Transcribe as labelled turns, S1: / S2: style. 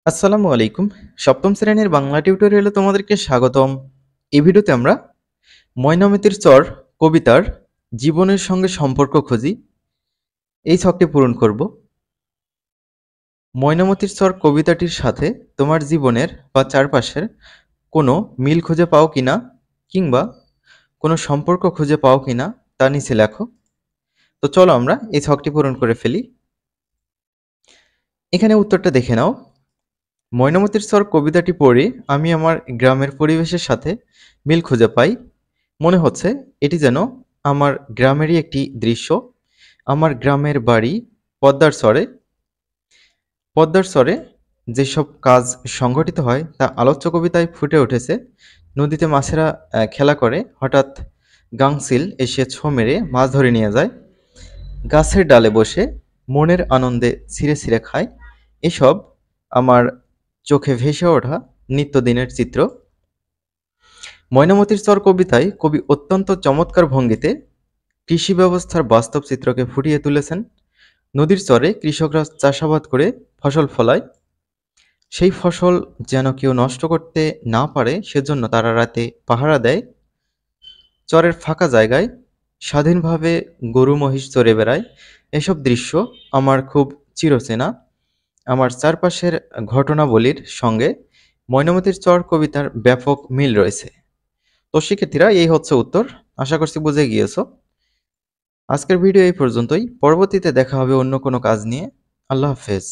S1: আসসালামু আলাইকুম। সপ্তম শ্রেণীর বাংলা টিউটোরিয়ালে তোমাদেরকে স্বাগতম। এই ভিডিওতে আমরা ময়নামতির চর কবিতার জীবনের সঙ্গে সম্পর্ক খুঁজি এই ছকটি পূরণ করব। ময়নামতির চর কবিতাটির সাথে তোমার জীবনের বা চারপাশের কোনো মিল খুঁজে পাও কিনা কিংবা কোনো সম্পর্ক খুঁজে পাও কিনা তা নিচে লেখো। তো চলো আমরা এই ছকটি পূরণ করে ফেলি। এখানে উত্তরটা দেখে নাও। ময়নামতির চর কবিতাটি পড়ে আমি আমার গ্রামের পরিবেশের সাথে মিল খুঁজে পাই। মনে হচ্ছে এটি যেন আমার গ্রামেরই একটি দৃশ্য। আমার গ্রামের বাড়ি পদ্মার চরে। পদ্মার চরে যেসব কাজ সংঘটিত হয় তা আলোচ্য কবিতায় ফুটে উঠেছে। নদীতে মাছেরা খেলা করে, হঠাৎ গাংচিল এসে ছোঁ মেরে মাছ ধরে নিয়ে যায়। গাছের ডালে বসে মনের আনন্দে ছিঁড়ে ছিঁড়ে খায়। এসব আমার চোখে ভেসে ওঠা নিত্যদিনের চিত্র। ময়নামতির চর কবিতায় কবি অত্যন্ত চমৎকার ভঙ্গিতে কৃষি ব্যবস্থার বাস্তব চিত্রকে ফুটিয়ে তুলেছেন। নদীর চরে কৃষকরা চাষাবাদ করে ফসল ফলায়। সেই ফসল যেন কেউ নষ্ট করতে না পারে সেজন্য তারা রাতে পাহারা দেয়। চরের ফাঁকা জায়গায় স্বাধীনভাবে গরু মহিষ চরে বেড়ায়। এসব দৃশ্য আমার খুব চিরচেনা। আমার চারপাশের ঘটনাবলীর সঙ্গে ময়নামতির চর কবিতার ব্যাপক মিল রয়েছে। তো শিক্ষার্থীরা, এই হচ্ছে উত্তর। আশা করছি বুঝে গিয়েছো। আজকের ভিডিও এই পর্যন্তই। পরবর্তীতে দেখা হবে অন্য কোনো কাজ নিয়ে। আল্লাহ হাফেজ।